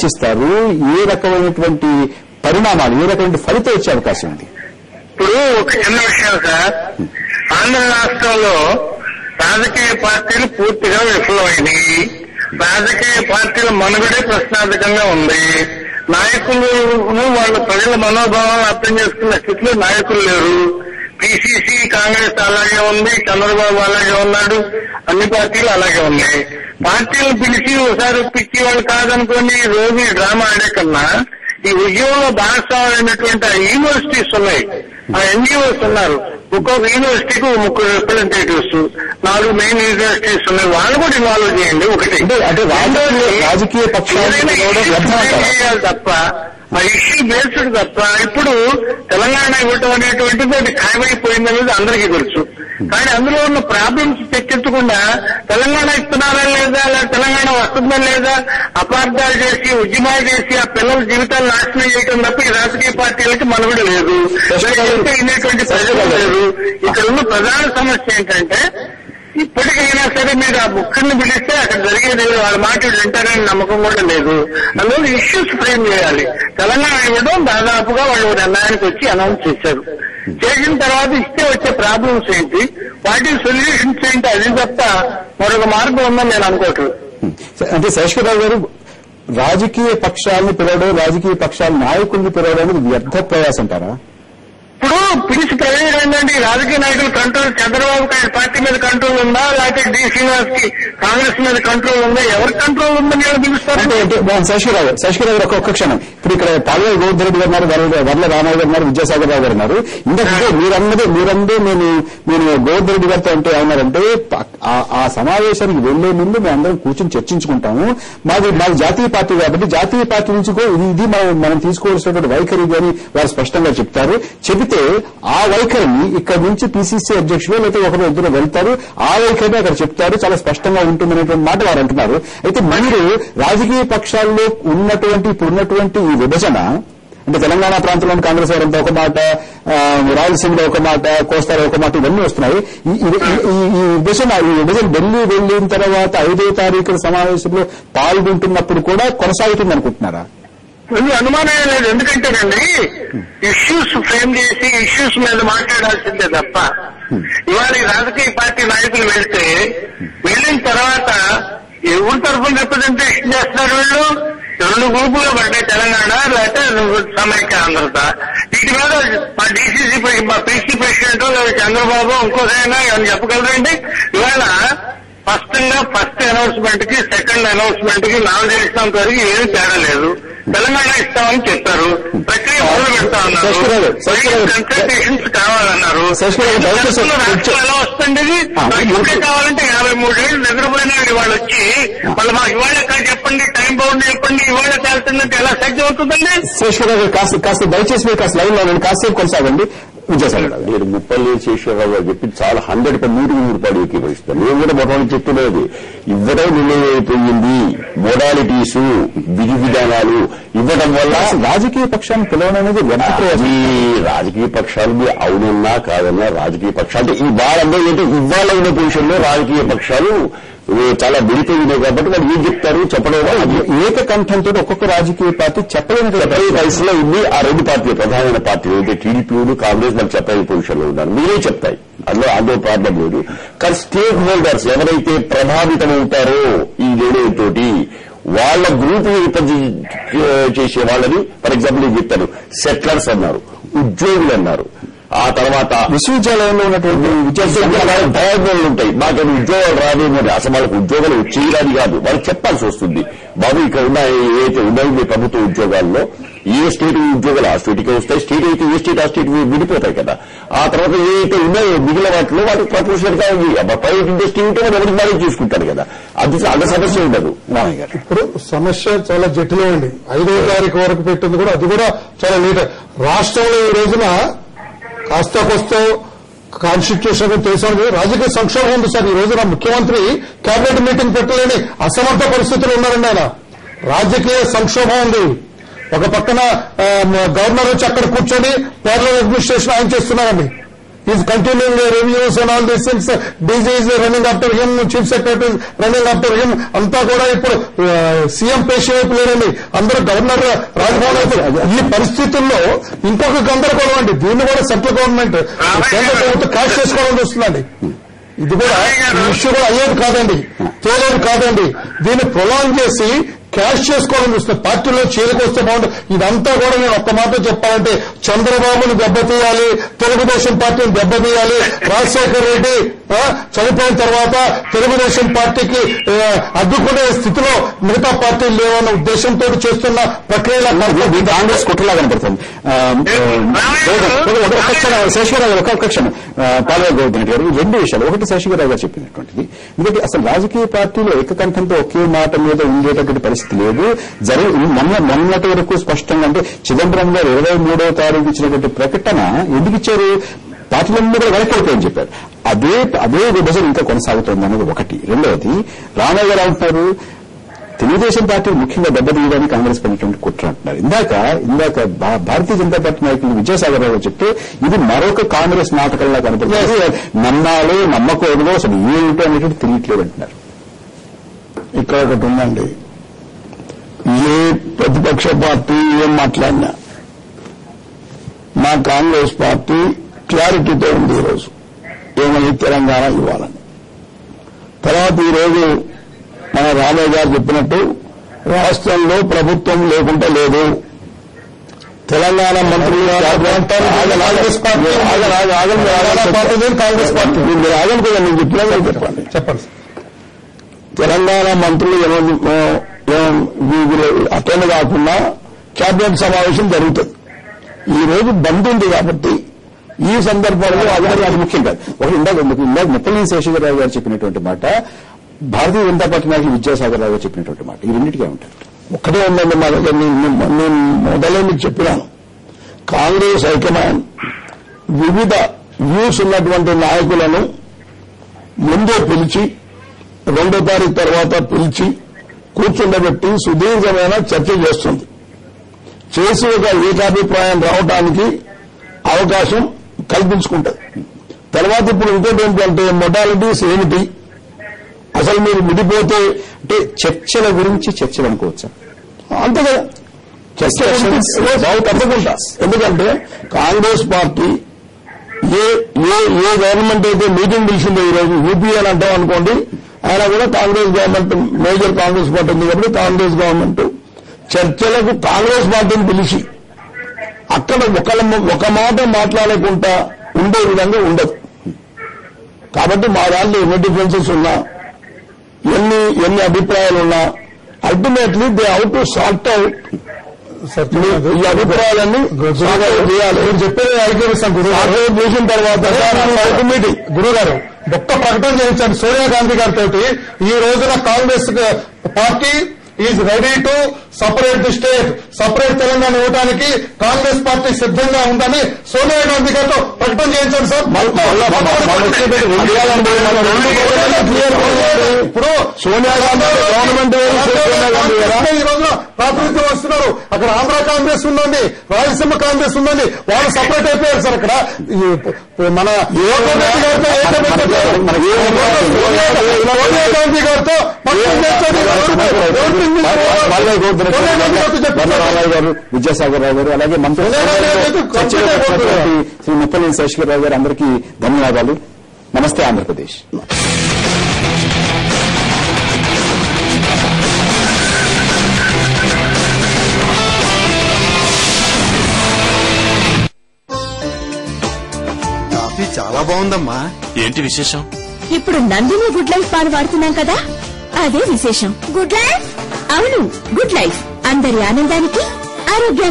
ఆలోచిస్తారు? ఏ రకమైనటువంటి పరిణామాలు, ఏ రకమైన ఫలితం వచ్చే అవకాశం ఉంది? ఇప్పుడు ఒక చిన్న విషయం సార్, ఆంధ్ర రాష్ట్రంలో రాజకీయ పార్టీలు పూర్తిగా విఫలమైనవి. రాజకీయ పార్టీల మనుగడే ప్రశ్నార్థకంగా ఉంది. నాయకులను వాళ్ళ ప్రజల మనోభావాలను అర్థం చేసుకున్న స్థితిలో నాయకులు లేరు. పిసిసి, కాంగ్రెస్ అలాగే ఉంది, చంద్రబాబు అలాగే ఉన్నాడు, అన్ని పార్టీలు అలాగే ఉన్నాయి. పార్టీలను పిలిచి ఒకసారి ఒప్పించి వాళ్ళు కాదనుకొని రోజు డ్రామా ఆడే కన్నా ఈ ఉద్యోగంలో భాగస్వామైనటువంటి యూనివర్సిటీస్ ఉన్నాయి, ఆ ఎన్జిఓస్ ఉన్నారు. ఒక్కొక్క యూనివర్సిటీకి 30 రిప్రజెంటేటివ్స్, 4 మెయిన్ యూనివర్సిటీస్ ఉన్నాయి. వాళ్ళు కూడా ఇన్వాల్వ్ చేయండి. ఒకటి అంటే రాజకీయ పక్షాలు తప్ప ఆ ఇష్యూ బేస్డ్ తప్ప ఇప్పుడు తెలంగాణ ఇవ్వటం అనేటువంటిది అది ఖాయమైపోయింది అనేది అందరికీ తెలుసు. కానీ అందులో ఉన్న ప్రాబ్లమ్స్ తెచ్చెత్తకుండా తెలంగాణ ఇస్తున్నారా లేదా, తెలంగాణ వస్తుందా లేదా అపార్థాలు చేసి ఉద్యమాలు చేసి ఆ పిల్లల జీవితాలు నాశనం చేయడం తప్ప ఈ రాజకీయ పార్టీలకి మనుగడ లేదు, ఇనేటువంటి ప్రజలు లేదు. ఇక్కడ ఉన్న ప్రధాన సమస్య ఏంటంటే ఇప్పటికైనా సరే మీరు ఆ ముఖ్యుని పిలిస్తే అక్కడ జరిగేది వాళ్ళ మాటలు వింటారని నమ్మకం కూడా లేదు. అందువల్ల ఇష్యూస్ ఫ్రేమ్ చేయాలి. తెలంగాణ ఇవ్వడం దాదాపుగా వాళ్ళు నిర్ణయానికి వచ్చి అనౌన్స్ చేశారు. చేసిన తర్వాత ఇస్తే వచ్చే ప్రాబ్లమ్స్ ఏంటి, వాటి సొల్యూషన్స్ ఏంటి, అది తప్ప మరొక మార్గం ఉందని నేను అనుకోవట్లేదు. అంటే శేషరావు గారు, రాజకీయ పక్షాలను పిలవడం, రాజకీయ పక్షాల నాయకుల్ని పిలవడం అనేది వ్యర్థ ప్రయాసం అంటారా? ఇప్పుడు పిలిచి ప్రయోజనం ఏంటంటే రాజకీయ నాయకులు కంట్రోల్, చంద్రబాబు పార్టీ మీద కంట్రోల్ ఉందా, లేకపోతే డి శ్రీనివాస్ కి కాంగ్రెస్ మీద కంట్రోల్ ఉందా, ఎవరికి కంట్రోల్ ఉందని వాళ్ళు పిలుస్తారు? శశికరావు గారు ఒక్క క్షణం. ఇప్పుడు ఇక్కడ పాల్వాయి గోవర్ధన్ రెడ్డి గారు ఉన్నారు, వర్ల రామయ్య గారు ఉన్నారు, విద్యాసాగర్ రావు గారు ఉన్నారు. ఇంతకంటే మీరందరూ నేను గోవర్ధన్ రెడ్డి గారితో అంటే ఏమన్నారంటే ఆ సమావేశానికి వెళ్లే ముందు మేము అందరం కూర్చొని చర్చించుకుంటాము. మాది జాతీయ పార్టీ కాబట్టి జాతీయ పార్టీ నుంచి ఇది మనం తీసుకోవాల్సినటువంటి వైఖరి అని వారు స్పష్టంగా చెప్తారు. చెబితే ఆ వైఖరిని ఇక్కడ నుంచి పిసిసి అధ్యక్షులు లేకపోతే ఒకరు ఇద్దరు వెళ్తారు, ఆ వైఖరిని అక్కడ చెప్తారు, చాలా స్పష్టంగా ఉంటుందనేటువంటి మాట వారు అంటున్నారు. అయితే మీరు రాజకీయ పక్షాల్లో ఇప్పుడున్నటువంటి ఈ విభజన అంటే తెలంగాణ ప్రాంతంలోని కాంగ్రెస్ వారంతా ఒక మాట, రాయలసీమలో ఒక మాట, కోస్తాలో ఒక మాట, ఇవన్నీ వస్తున్నాయి. ఈ విభజన వెళ్ళిన తర్వాత 5వ తారీఖు సమావేశంలో పాల్గొంటున్నప్పుడు కూడా కొనసాగుతుంది అనుకుంటున్నారా? అనుమానం లేదు. ఎందుకంటేనండి ఇష్యూస్ ఫ్రేమ్ చేసి ఇష్యూస్ మీద మాట్లాడాల్సిందే తప్ప ఇవాళ రాజకీయ పార్టీ నాయకులు వెళ్ళిన తర్వాత ఎవరి తరఫున రిప్రజెంటేషన్ చేస్తున్నారు వీళ్ళు? 2 గ్రూపులుగా పడ్డాయి, తెలంగాణ లేకపోతే సమైక్య ఆంధ్రత. వీటి మీద మా డీసీసీ మా పీసీ ప్రెసిడెంట్ లేదా చంద్రబాబు ఇంకోసైనా ఏమైనా చెప్పగలరండి? ఇవాళ ఫస్ట్ అనౌన్స్మెంట్ కి సెకండ్ అనౌన్స్మెంట్ కి నాకు తెలిసినంత వరకు ఏమీ తేడా లేదు. తెలంగాణ ఇస్తామని చెప్పారు, ప్రక్రియ మొదలు పెడతా ఉన్నారు, కన్సల్టేషన్స్ కావాలన్నారు. రాష్ట్రం ఎలా వస్తుంది? ఇంకే కావాలంటే 53 ఏళ్ళు నిద్రపోయిన వాళ్ళు వచ్చి వాళ్ళు మాకు ఇవాళ చెప్పండి, టైం బౌండ్ చెప్పండి, ఇవాళ తేలుతుందంటే ఎలా సాధ్యం అవుతుందండి? శేషరావు కాస్త దయచేసి మీరు కాస్త లైన్ లో కాసేపు కొనసాగండి. నేను ముప్పల్లి శేషరావు గారు చెప్పి చాలా 100% ఏకీభవిస్తాను. నేను కూడా మొదటి చెప్తున్నది ఇవ్వడం నిర్ణయమైపోయింది. మోడాలిటీస్, విధి విధానాలు ఇవ్వడం వల్ల రాజకీయ పక్షాన్ని పిలవడం అనేది ఈ రాజకీయ పక్షాలు అవునన్నా కాదన్నా రాజకీయ పక్షాలు ఇవాళ ఉన్న పొజిషన్లో రాజకీయ పక్షాలు చాలా విడిపోయినాయి కాబట్టి వాళ్ళు ఏం చెప్తారు చెప్పడం ఏకకంఠంతో ఒక్కొక్క రాజకీయ పార్టీ చెప్పలేని వయసులో ఉంది. ఆ 2 పార్టీలు ప్రధానమైన పార్టీలు అయితే టీడీపీ, కాంగ్రెస్ వాళ్ళు చెప్పలేని పొజిషన్ లో ఉన్నారు. మీరే చెప్తాయి, అందులో ప్రాబ్లం లేదు. కానీ స్టేక్ హోల్డర్స్ ఎవరైతే ప్రభావితమవుతారో ఈ నిర్ణయంతోటి వాళ్ళ గ్రూప్ చేసే వాళ్ళని, ఫర్ ఎగ్జాంపుల్ నేను చెప్తాను, సెటిలర్స్ అన్నారు, ఉద్యోగులు అన్నారు, ఆ తర్వాత విశ్వవిద్యాలయంలో ఉన్నటువంటి విద్యార్థులు భయోద్వేగాలు ఉంటాయి. మాకు ఉద్యోగాలు రాదేమో, అసలు వాళ్ళకి ఉద్యోగాలు వచ్చేయడానికి కాదు, వాళ్ళకి చెప్పాల్సి వస్తుంది. బాబు ఇక్కడ ఉన్న ఏవైతే ఉన్నాయో మీ ప్రభుత్వ ఉద్యోగాల్లో ఏ స్టేట్ ఉద్యోగాలు ఆ స్టేట్కే వస్తాయి, స్టేట్ అయితే ఏ స్టేట్ ఆ స్టేట్ విడిపోతాయి కదా. ఆ తర్వాత ఏవైతే ఉన్నాయో మిగిలిన వాటిలో వాటికి ప్రపోర్షనల్ గా ఉంది. ప్రైవేట్ ఇండస్ట్రీ ఉంటే వాళ్ళు ఎవరికి మేనేజ్ చూసుకుంటారు కదా, అది సమస్య ఉండదు. ఇప్పుడు సమస్య చాలా జటిలమైంది. 5వ తారీఖు వరకు పెట్టింది కూడా అది కూడా చాలా లేట్. రాష్ట్రంలో ఈ రోజున కాస్త కొస్త కాన్స్టిట్యూషన్ తెలుసు రాజకీయ సంక్షోభం ఉంది సార్. ఈ రోజున ముఖ్యమంత్రి కేబినెట్ మీటింగ్ పెట్టలేని అసమర్థ పరిస్థితులు ఉన్నారండి. ఆయన రాజకీయ సంక్షోభం ఉంది. ఒక పక్కన గవర్నర్ వచ్చి అక్కడ కూర్చొని పార్లమెంట్ అడ్మినిస్ట్రేషన్ ఆయన చేస్తున్నారండి. Is continuing reviews and all these things. DG is running after him, chief secretary running after him. అంతా కూడా ఇప్పుడు సీఎం పేషి వైపు లేరండి, అందరూ గవర్నర్ రాజ్భవన్ వైపు. ఈ పరిస్థితుల్లో ఇంకొక గందరగోళం అండి. దీన్ని కూడా సెంట్రల్ గవర్నమెంట్ కేంద్ర ప్రభుత్వం క్యాష్ చేసుకోవాలని చూస్తుందండి. ఇది కూడా ఈ ఇష్యూ కూడా అయ్యేది కాదండి, తేలేది కాదండి. దీన్ని ప్రొలాంగ్ చేసి క్యాష్ చేసుకోవాలని చూస్తుంది. పార్టీలో చీలికొస్తే బాగుంటుంది. ఇదంతా కూడా నేను ఒక్క మాట చెప్పాలంటే చంద్రబాబుని దెబ్బతీయాలి, తెలుగుదేశం పార్టీని దెబ్బతీయాలి. రాజశేఖర్ రెడ్డి చనిపోయిన తర్వాత తెలుగుదేశం పార్టీకి అడ్డుకునే స్థితిలో మిగతా పార్టీలు లేవన్న ఉద్దేశంతో చేస్తున్న ప్రక్రియలో కాంగ్రెస్ కుట్రలా కనపడుతుంది. శేషగిరావు ఒక క్షణం పాల్గొ గోవర్ధన్ గారు 2 విషయాలు. ఒకటి శేషగిరావు గారు చెప్పినటువంటిది, ఎందుకంటే అసలు రాజకీయ పార్టీలో ఏకకంఠంతో ఒకే మాట మీద ఉండేటటువంటి పరిస్థితి లేదు. మొన్నటి వరకు స్పష్టంగా అంటే చిదంబరం గారు 23వ తారీఖు ఇచ్చినటువంటి ప్రకటన ఎందుకు ఇచ్చారు, పార్టీలన్నీ కూడా వెనక్కి చెప్పారు. అదే విభజన ఇంకా కొనసాగుతోంది అనేది ఒకటి. రెండవది రామయ్య గారు అంటారు తెలుగుదేశం పార్టీ ముఖ్యంగా దెబ్బతీయడానికి కాంగ్రెస్ పడినటువంటి కుట్ర అంటున్నారు. ఇందాక భారతీయ జనతా పార్టీ నాయకులు విద్యాసాగర్ రావు చెప్తే ఇది మరొక కాంగ్రెస్ నాటకంలా కనపడుతుంది. నమ్మాలో నమ్మకూడదో అసలు ఏమిటో అనేటువంటి తెలియట్లేదు అంటున్నారు. ఇక్కడ ఒకటి ఉందండి, ఏ ప్రతిపక్ష పార్టీ ఏం మాట్లాడినా మా కాంగ్రెస్ పార్టీ క్లారిటీతో ఉంది. ఈరోజు ఏమని తెలంగాణ ఇవ్వాలని. తర్వాత ఈరోజు మన రామయ్య గారు చెప్పినట్టు రాష్ట్రంలో ప్రభుత్వం లేకుండా లేదు. తెలంగాణ మంత్రులు కాంగ్రెస్ పార్టీ మీరు ఆగం కదా, నేను చెప్పినా చెప్పండి. తెలంగాణ మంత్రులు అటెండ్ కాకుండా కేబినెట్ సమావేశం జరుగుతుంది. ఈ రోజు బంద్ ఉంది కాబట్టి ఈ సందర్భంలో అది ముఖ్యం కాదు. ఒకటి ఇందాక ముప్పలనేని శేషగిరిరావు గారు చెప్పినటువంటి మాట, భారతీయ జనతా పార్టీ నాయకులు విద్యాసాగర్ రావు గారు చెప్పినటువంటి మాట, ఈ రెండింటిగా ఉంటారు. ఒక్కటే ఉందండి మా దగ్గర. నేను మొదలే మీకు చెప్పినాను, కాంగ్రెస్ హైకమాండ్ వివిధ వ్యూస్ ఉన్నటువంటి నాయకులను ముందే పిలిచి 2వ తారీఖు తర్వాత పిలిచి కూర్చుండబెట్టి సుదీర్ఘమైన చర్చ చేస్తుంది. చేసి ఒక ఏకాభిప్రాయం రావడానికి అవకాశం కల్పించుకుంటుంది. తర్వాత ఇప్పుడు ఇంకోటి ఏంటంటే మొడాలిటీస్ ఏమిటి, అసలు మీరు విడిపోతే అంటే చర్చల గురించి చర్చలు అనుకోవచ్చా? అంతే కదా, చర్చ తప్పకుండా. ఎందుకంటే కాంగ్రెస్ పార్టీ ఏ గవర్నమెంట్ అయితే మీటింగ్ పిలిచిందో ఈరోజు యూపీఏ అని అంటాం అనుకోండి, ఆయన కూడా Congress government major Congress party ఉంది కాబట్టి కాంగ్రెస్ గవర్నమెంట్ చర్చలకు కాంగ్రెస్ పార్టీని పిలిచి అక్కడ ఒక మాట మాట్లాడకుండా ఉండే విధంగా ఉండదు. కాబట్టి మా దాంట్లో ఎన్ని డిఫరెన్సెస్ ఉన్నా, ఎన్ని అభిప్రాయాలున్నా ultimately they how to sort out ఈ అభిప్రాయాలన్నీ చేయాలి. చెప్పేది ఐక్యమిస్తాను చేసిన తర్వాత మీటింగ్ గురుగారు ఒక్క ప్రకటన చేయించండి సోనియా గాంధీ గారితో. ఈ రోజున Congress party is ready to separate the state, separate Telangana ఇవ్వడానికి కాంగ్రెస్ పార్టీ సిద్ధంగా ఉందని సోనియా గాంధీ గారితో ప్రకటన చేయించండి సార్. ఇప్పుడు సోనియా గాంధీ గవర్నమెంట్ ఈ రోజున ప్రాతినిధ్యం వస్తున్నారు. అక్కడ ఆంధ్ర కాంగ్రెస్ ఉందండి, రాయలసీమ కాంగ్రెస్ ఉందండి, వాళ్ళు సపరేట్ అయిపోయారు సార్. అక్కడ మన సోనియా గాంధీ గారితో రామయ్య గారు, విద్యాసాగర్ రావు గారు, అలాగే మంత్రి శ్రీ ముప్పలనేని శేషగిరిరావు గారు, అందరికీ ధన్యవాదాలు. నమస్తే ఆంధ్రప్రదేశ్. కాఫీ చాలా బాగుందమ్మా. ఏంటి విశేషం? ఇప్పుడు నందిని గుడ్ లైఫ్ పాలు వాడుతున్నాం కదా, అదే విశేషం. Good life? అవును, గుడ్ లైఫ్ అందరి ఆనందానికి, ఆరోగ్యానికి.